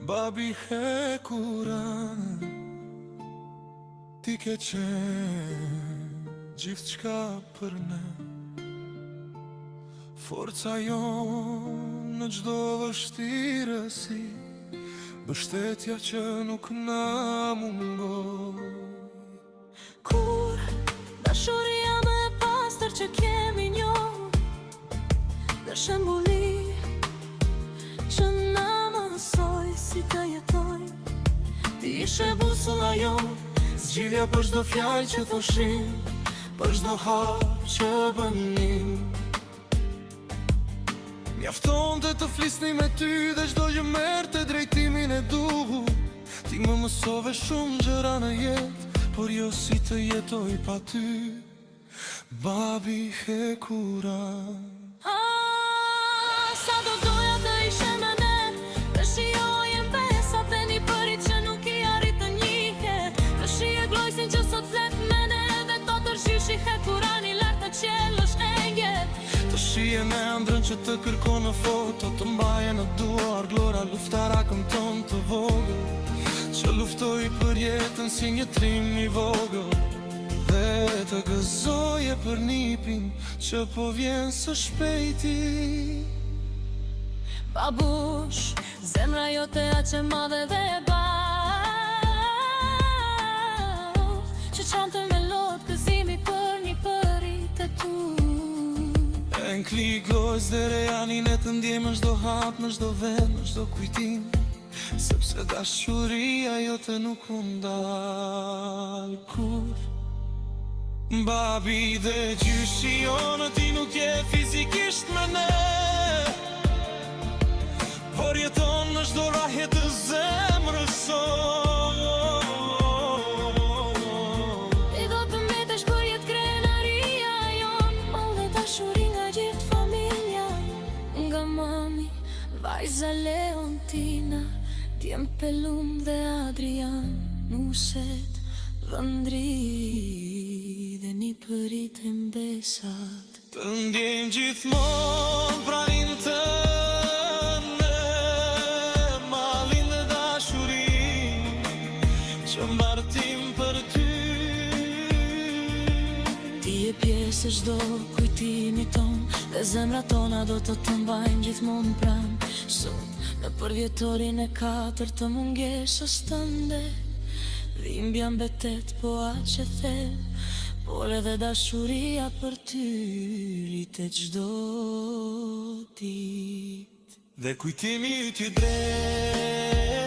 Babi Hekuran, ti ke qenë gjithë qka për ne. Forca jonë në gjdo vështirësi, mbështetja që nuk na mungoj. Kur dashuria më e pastër që kemi njohur, dhe shembulli që na mësoj si të jetoj. Ti ishe busolla jonë, Zgjidhja për çdo fjalë që thoshim, për çdo hap që bënim. Mjaftonte të flisni me ty dhe çdo gjë merrte drejtimin e duhur. Ti më mësove shumë gjëra në jetë, por jo si të jetoj pa ty. Babi Hekuran. Sa do doja të ishe me ne, të shijoje mbesat e një përit që nuk i arrit të njihe, të shije glojsin që sot flet me ne, dhe to tërgjyshi Hekurani lartë të qelësh e nget. Të shije me ëndrën që të kërkon në foto, të mbaje në duar glora luftarakën ton të vogël, që luftoj për jetën si një trim i vogël, dhe të gëzoje për nipin që po vjen së shpejti. Babush, zemra jote aq e madhe dhe e bardhë, që qante me lot gëzimi për një përit e tu. E n'klik gojës dhe rejanin e të ndjem në çdo hap, në çdo vend, në çdo kujtim, sepse dashuria jote nuk u ndal kur. Babi dhe gjyshi jonë, ti nuk je fizikisht me ne, por jeton në çdo rahje të zemrës sonë. Ti do të mbetesh për jetë krenaria jonë, mall dhe dashuri nga gjithë familja, nga mami, vajza Leontina, djem Pelum dhe Adrian, Nuset, Vëndri dhe një përit e mbesat. Të ndjem gjithmonë pranin tënde, mallin dhe dashurin që mbartim për ty. Ti je pjesë e çdo kujtimi ton, dhe zemra tona do të të mbajnë gjithmonë pranë. Sot në përvjetorin e 4 të mungesës tënde, dhimbja mbetet po aq e thellë, por edhe dashuria për ty rritet çdo ditë. Dhe kujtimi ty drejt